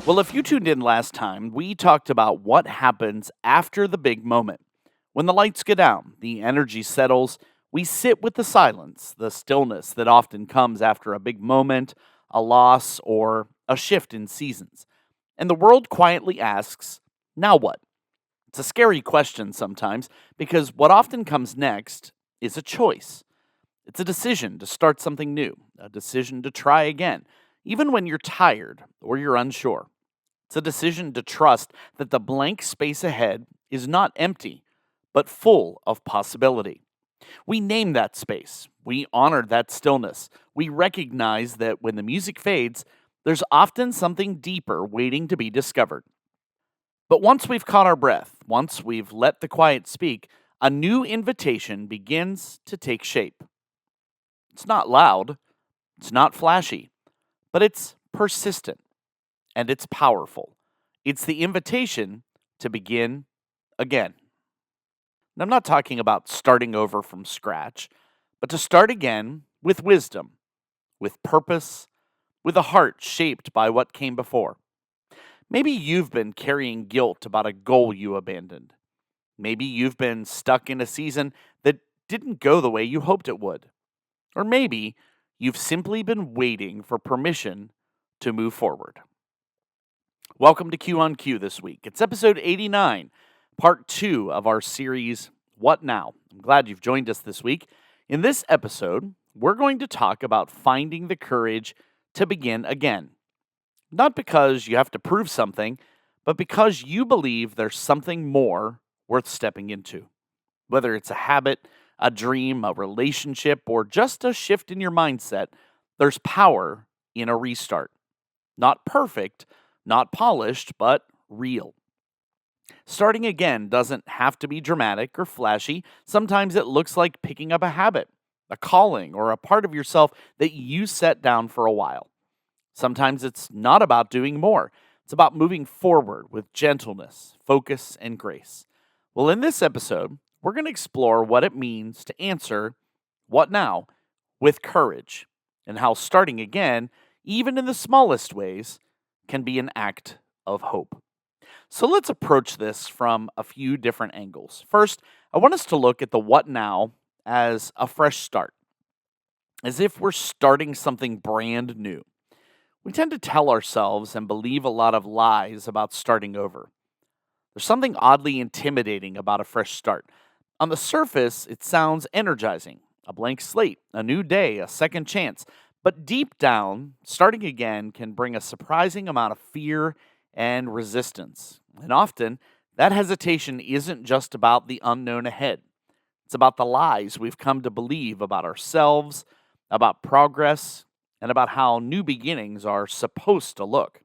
Well, if you tuned in last time, we talked about what happens after the big moment. When the lights go down, the energy settles, we sit with the silence, the stillness that often comes after a big moment, a loss, or a shift in seasons. And the world quietly asks, now what? It's a scary question sometimes because what often comes next is a choice. It's a decision to start something new, a decision to try again, even when you're tired or you're unsure. It's a decision to trust that the blank space ahead is not empty, but full of possibility. We name that space. We honor that stillness. We recognize that when the music fades, there's often something deeper waiting to be discovered. But once we've caught our breath, once we've let the quiet speak, a new invitation begins to take shape. It's not loud, it's not flashy, but it's persistent and it's powerful. It's the invitation to begin again. And I'm not talking about starting over from scratch, but to start again with wisdom, with purpose, with a heart shaped by what came before. Maybe you've been carrying guilt about a goal you abandoned. Maybe you've been stuck in a season that didn't go the way you hoped it would. Or maybe you've simply been waiting for permission to move forward. Welcome to Q on Q this week. It's episode 89, part 2 of our series, What Now? I'm glad you've joined us this week. In this episode, we're going to talk about finding the courage to begin again. Not because you have to prove something, but because you believe there's something more worth stepping into. Whether it's a habit, a dream, a relationship, or just a shift in your mindset, there's power in a restart. Not perfect, not polished, but real. Starting again doesn't have to be dramatic or flashy. Sometimes it looks like picking up a habit, a calling, or a part of yourself that you set down for a while. Sometimes it's not about doing more. It's about moving forward with gentleness, focus, and grace. Well, in this episode, we're going to explore what it means to answer what now with courage and how starting again, even in the smallest ways, can be an act of hope. So let's approach this from a few different angles. First, I want us to look at the what now as a fresh start, as if we're starting something brand new. We tend to tell ourselves and believe a lot of lies about starting over. There's something oddly intimidating about a fresh start. On the surface, it sounds energizing, a blank slate, a new day, a second chance. But deep down, starting again can bring a surprising amount of fear and resistance. And often, that hesitation isn't just about the unknown ahead. It's about the lies we've come to believe about ourselves, about progress, and about how new beginnings are supposed to look.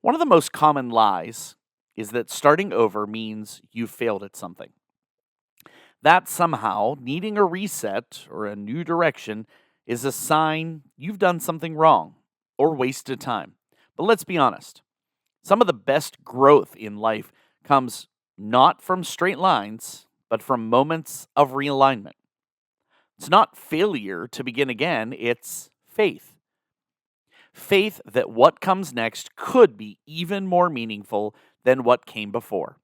One of the most common lies is that starting over means you failed at something. That somehow needing a reset or a new direction is a sign you've done something wrong or wasted time. But let's be honest, some of the best growth in life comes not from straight lines, but from moments of realignment. It's not failure to begin again, it's faith. Faith that what comes next could be even more meaningful than what came before.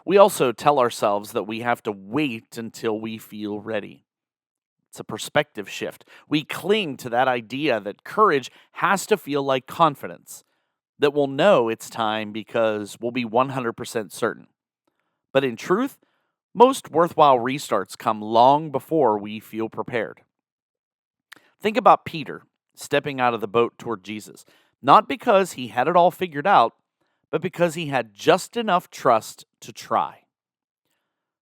We also tell ourselves that we have to wait until we feel ready. It's a perspective shift. We cling to that idea that courage has to feel like confidence, that we'll know it's time because we'll be 100% certain. But in truth, most worthwhile restarts come long before we feel prepared. Think about Peter stepping out of the boat toward Jesus, not because he had it all figured out, but because he had just enough trust to try.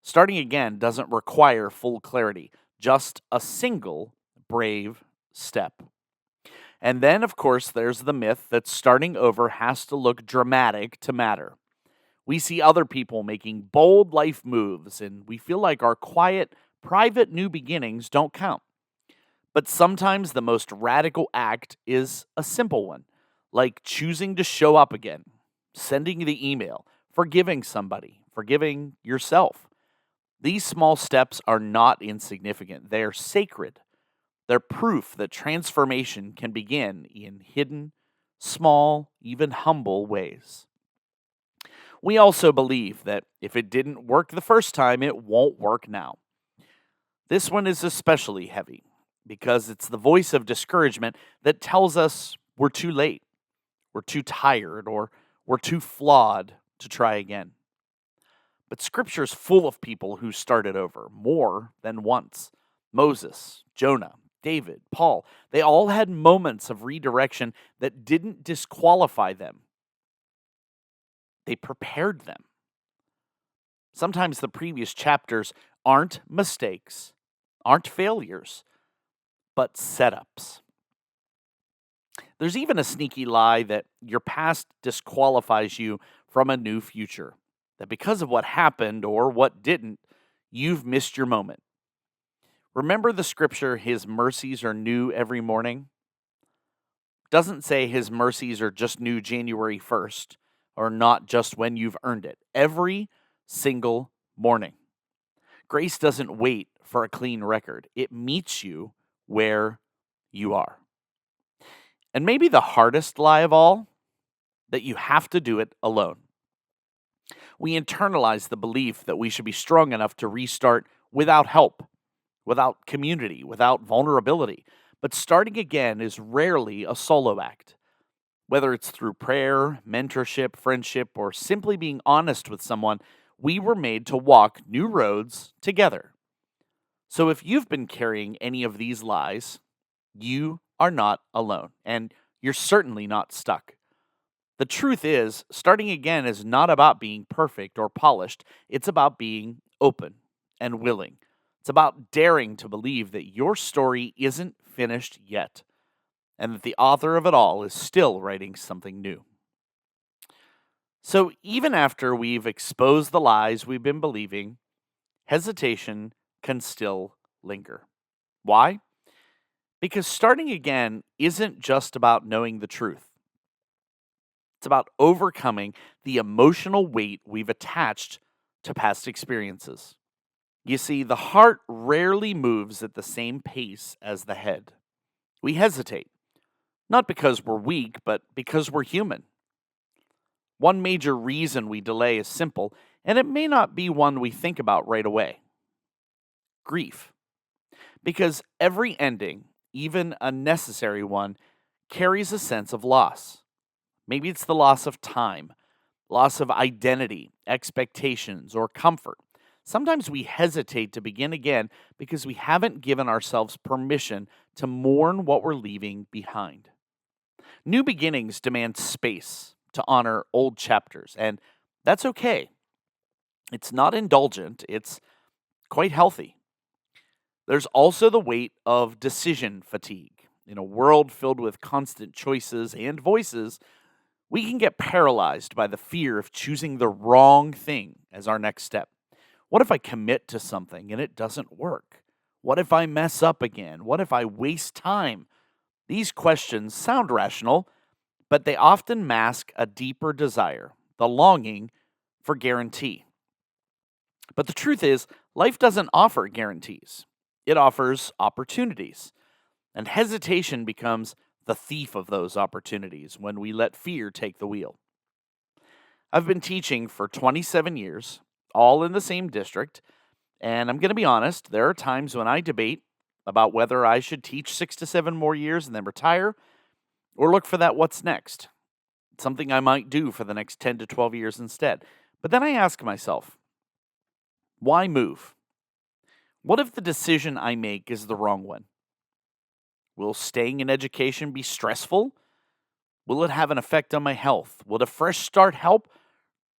Starting again doesn't require full clarity, just a single brave step. And then, of course, there's the myth that starting over has to look dramatic to matter. We see other people making bold life moves, and we feel like our quiet, private new beginnings don't count. But sometimes the most radical act is a simple one, like choosing to show up again, sending the email, forgiving somebody, forgiving yourself. These small steps are not insignificant. They're sacred. They're proof that transformation can begin in hidden, small, even humble ways. We also believe that if it didn't work the first time, it won't work now. This one is especially heavy because it's the voice of discouragement that tells us we're too late, we're too tired, or we're too flawed to try again. But Scripture's full of people who started over more than once. Moses, Jonah, David, Paul, they all had moments of redirection that didn't disqualify them, they prepared them. Sometimes the previous chapters aren't mistakes, aren't failures, but setups. There's even a sneaky lie that your past disqualifies you from a new future. That because of what happened or what didn't, you've missed your moment. Remember the scripture, His mercies are new every morning? Doesn't say His mercies are just new January 1st or not just when you've earned it. Every single morning. Grace doesn't wait for a clean record, it meets you where you are. And maybe the hardest lie of all, that you have to do it alone. We internalize the belief that we should be strong enough to restart without help, without community, without vulnerability. But starting again is rarely a solo act. Whether it's through prayer, mentorship, friendship, or simply being honest with someone, we were made to walk new roads together. So if you've been carrying any of these lies, you are not alone, and you're certainly not stuck. The truth is, starting again is not about being perfect or polished. It's about being open and willing. It's about daring to believe that your story isn't finished yet, and that the author of it all is still writing something new. So even after we've exposed the lies we've been believing, hesitation can still linger. Why? Because starting again isn't just about knowing the truth. It's about overcoming the emotional weight we've attached to past experiences. You see, the heart rarely moves at the same pace as the head. We hesitate, not because we're weak, but because we're human. One major reason we delay is simple, and it may not be one we think about right away: grief. Because every ending, even a necessary one, carries a sense of loss. Maybe it's the loss of time, loss of identity, expectations, or comfort. Sometimes we hesitate to begin again because we haven't given ourselves permission to mourn what we're leaving behind. New beginnings demand space to honor old chapters, and that's okay. It's not indulgent, it's quite healthy. There's also the weight of decision fatigue. In a world filled with constant choices and voices, we can get paralyzed by the fear of choosing the wrong thing as our next step. What if I commit to something and it doesn't work? What if I mess up again? What if I waste time? These questions sound rational, but they often mask a deeper desire, the longing for guarantee. But the truth is, life doesn't offer guarantees. It offers opportunities. And hesitation becomes the thief of those opportunities when we let fear take the wheel. I've been teaching for 27 years, all in the same district, and I'm going to be honest, there are times when I debate about whether I should teach 6 to 7 more years and then retire, or look for that what's next, something I might do for the next 10 to 12 years instead. But then I ask myself, why move? What if the decision I make is the wrong one? Will staying in education be stressful? Will it have an effect on my health? Would a fresh start help?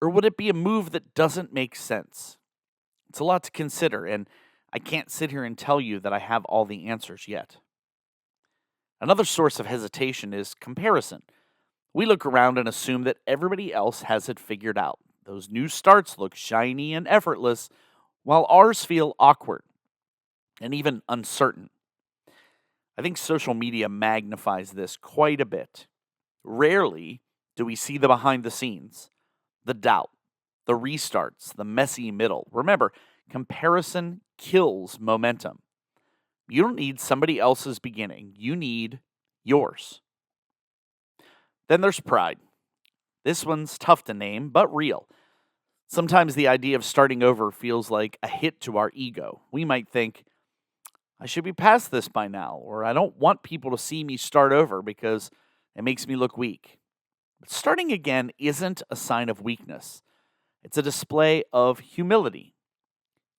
Or would it be a move that doesn't make sense? It's a lot to consider, and I can't sit here and tell you that I have all the answers yet. Another source of hesitation is comparison. We look around and assume that everybody else has it figured out. Those new starts look shiny and effortless, while ours feel awkward and even uncertain. I think social media magnifies this quite a bit. Rarely do we see the behind the scenes, the doubt, the restarts, the messy middle. Remember, comparison kills momentum. You don't need somebody else's beginning, you need yours. Then there's pride. This one's tough to name, but real. Sometimes the idea of starting over feels like a hit to our ego. We might think, I should be past this by now, or I don't want people to see me start over because it makes me look weak. But starting again isn't a sign of weakness, it's a display of humility.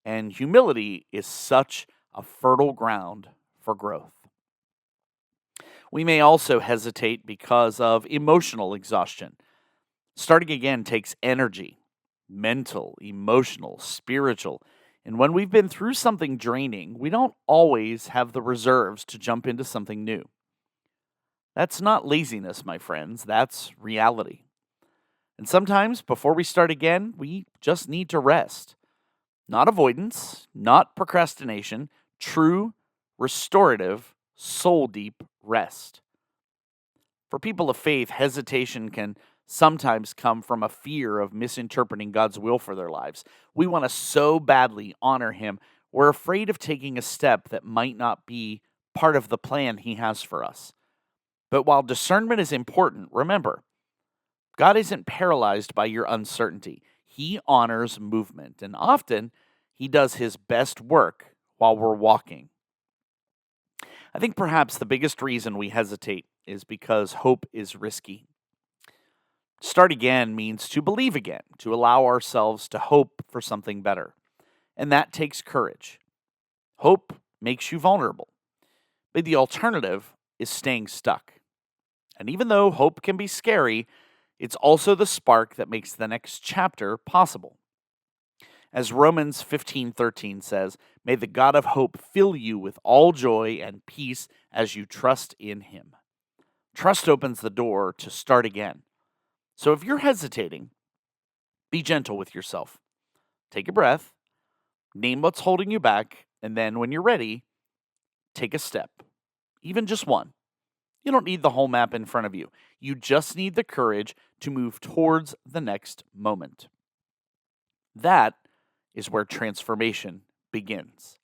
And humility is such a fertile ground for growth. We may also hesitate because of emotional exhaustion. Starting again takes energy, mental, emotional, spiritual. And when we've been through something draining, we don't always have the reserves to jump into something new. That's not laziness, my friends, that's reality. And sometimes, before we start again, we just need to rest. Not avoidance, not procrastination, true, restorative, soul deep rest. For people of faith, hesitation can sometimes come from a fear of misinterpreting God's will for their lives. We want to so badly honor Him, we're afraid of taking a step that might not be part of the plan He has for us. But while discernment is important, remember, God isn't paralyzed by your uncertainty. He honors movement, and often He does His best work while we're walking. I think perhaps the biggest reason we hesitate is because hope is risky. Start again means to believe again, to allow ourselves to hope for something better. And that takes courage. Hope makes you vulnerable. But the alternative is staying stuck. And even though hope can be scary, it's also the spark that makes the next chapter possible. As Romans 15:13 says, may the God of hope fill you with all joy and peace as you trust in Him. Trust opens the door to start again. So if you're hesitating, be gentle with yourself. Take a breath, name what's holding you back, and then when you're ready, take a step, even just one. You don't need the whole map in front of you. You just need the courage to move towards the next moment. That is where transformation begins.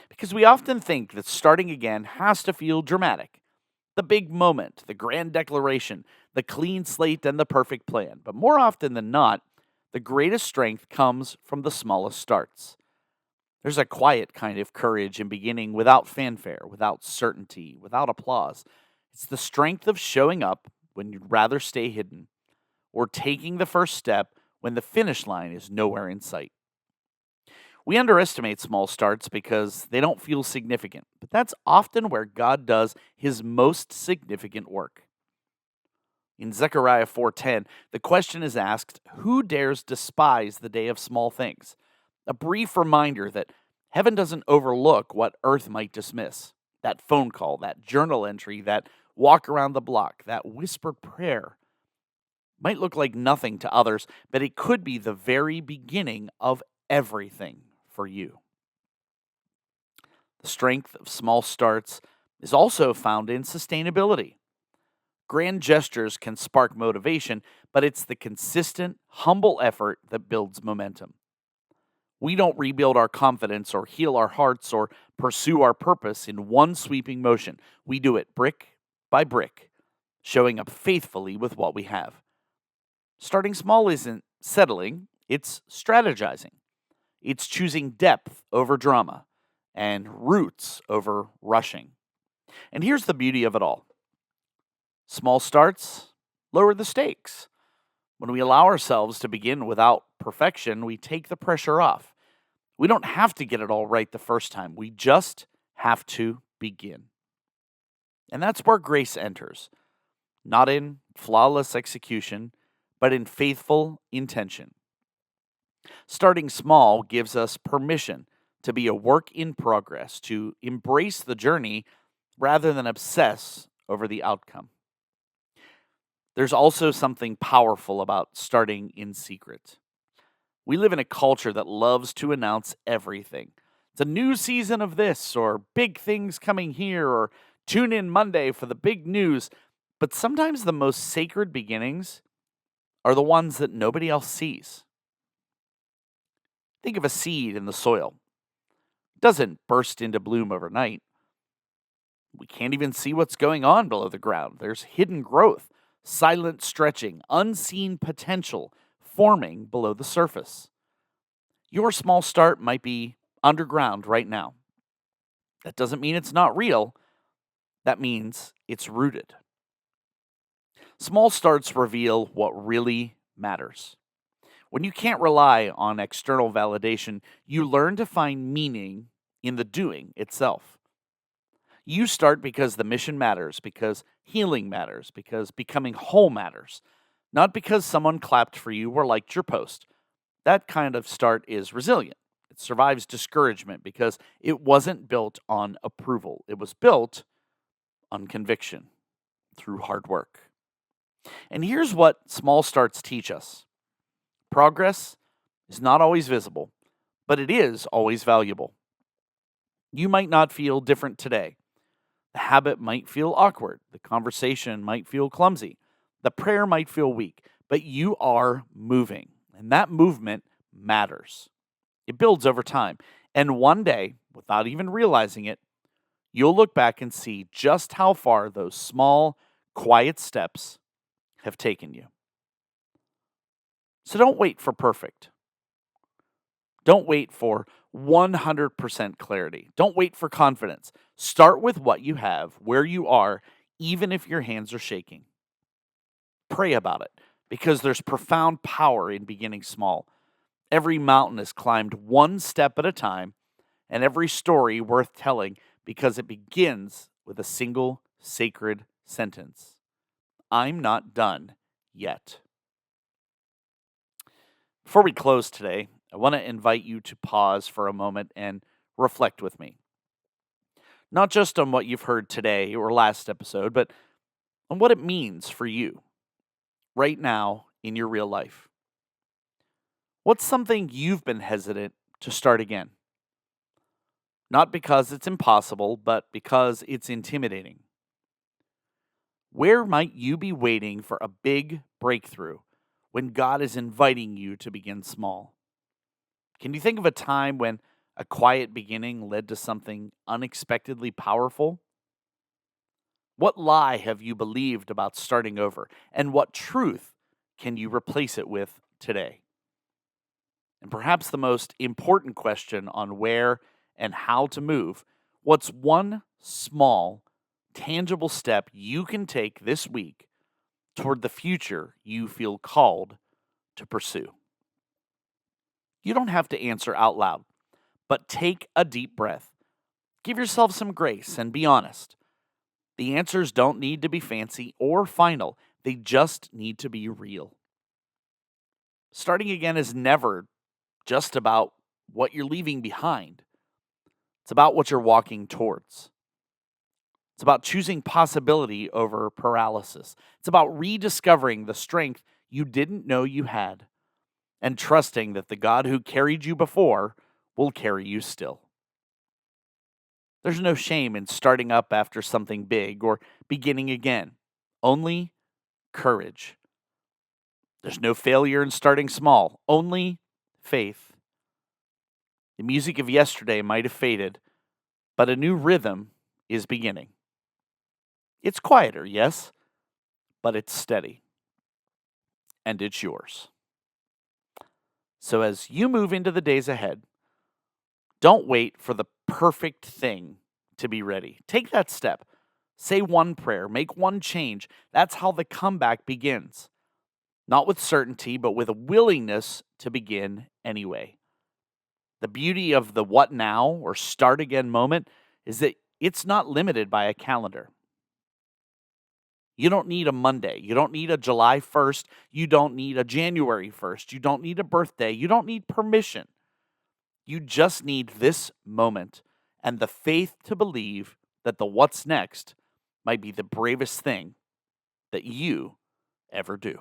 Because we often think that starting again has to feel dramatic. The big moment, the grand declaration, the clean slate, and the perfect plan. But more often than not, the greatest strength comes from the smallest starts. There's a quiet kind of courage in beginning without fanfare, without certainty, without applause. It's the strength of showing up when you'd rather stay hidden, or taking the first step when the finish line is nowhere in sight. We underestimate small starts because they don't feel significant, but that's often where God does His most significant work. In Zechariah 4:10, the question is asked, who dares despise the day of small things? A brief reminder that heaven doesn't overlook what earth might dismiss. That phone call, that journal entry, that walk around the block, that whispered prayer might look like nothing to others, but it could be the very beginning of everything for you. The strength of small starts is also found in sustainability. Grand gestures can spark motivation, but it's the consistent, humble effort that builds momentum. We don't rebuild our confidence or heal our hearts or pursue our purpose in one sweeping motion. We do it brick by brick, showing up faithfully with what we have. Starting small isn't settling, it's strategizing. It's choosing depth over drama and roots over rushing. And here's the beauty of it all. Small starts lower the stakes. When we allow ourselves to begin without perfection, we take the pressure off. We don't have to get it all right the first time. We just have to begin. And that's where grace enters, not in flawless execution, but in faithful intention. Starting small gives us permission to be a work in progress, to embrace the journey rather than obsess over the outcome. There's also something powerful about starting in secret. We live in a culture that loves to announce everything. It's a new season of this, or big things coming here, or tune in Monday for the big news. But sometimes the most sacred beginnings are the ones that nobody else sees. Think of a seed in the soil. It doesn't burst into bloom overnight. We can't even see what's going on below the ground. There's hidden growth, silent stretching, unseen potential forming below the surface. Your small start might be underground right now. That doesn't mean it's not real, that means it's rooted. Small starts reveal what really matters. When you can't rely on external validation, you learn to find meaning in the doing itself. You start because the mission matters, because healing matters, because becoming whole matters, not because someone clapped for you or liked your post. That kind of start is resilient. It survives discouragement because it wasn't built on approval. It was built on conviction through hard work. And here's what small starts teach us: progress is not always visible, but it is always valuable. You might not feel different today. The habit might feel awkward. The conversation might feel clumsy. The prayer might feel weak, but you are moving, and that movement matters. It builds over time. And one day, without even realizing it, you'll look back and see just how far those small, quiet steps have taken you. So don't wait for perfect. Don't wait for 100% clarity. Don't wait for confidence. Start with what you have, where you are, even if your hands are shaking. Pray about it, because there's profound power in beginning small. Every mountain is climbed one step at a time, and every story worth telling because it begins with a single sacred sentence: I'm not done yet. Before we close today, I want to invite you to pause for a moment and reflect with me. Not just on what you've heard today or last episode, but on what it means for you right now in your real life. What's something you've been hesitant to start again? Not because it's impossible, but because it's intimidating. Where might you be waiting for a big breakthrough when God is inviting you to begin small? Can you think of a time when a quiet beginning led to something unexpectedly powerful? What lie have you believed about starting over? And what truth can you replace it with today? And perhaps the most important question on where and how to move: what's one small, tangible step you can take this week toward the future you feel called to pursue? You don't have to answer out loud, but take a deep breath. Give yourself some grace and be honest. The answers don't need to be fancy or final, they just need to be real. Starting again is never just about what you're leaving behind, it's about what you're walking towards. It's about choosing possibility over paralysis. It's about rediscovering the strength you didn't know you had and trusting that the God who carried you before will carry you still. There's no shame in starting up after something big or beginning again, only courage. There's no failure in starting small, only faith. The music of yesterday might have faded, but a new rhythm is beginning. It's quieter, yes, but it's steady, and it's yours. So as you move into the days ahead, don't wait for the perfect thing to be ready. Take that step. Say one prayer, make one change. That's how the comeback begins. Not with certainty, but with a willingness to begin anyway. The beauty of the what now or start again moment is that it's not limited by a calendar. You don't need a Monday. You don't need a July 1st. You don't need a January 1st. You don't need a birthday. You don't need permission. You just need this moment and the faith to believe that the what's next might be the bravest thing that you ever do.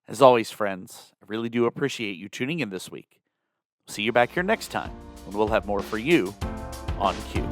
As always, friends, I really do appreciate you tuning in this week. See you back here next time when we'll have more for you on cue.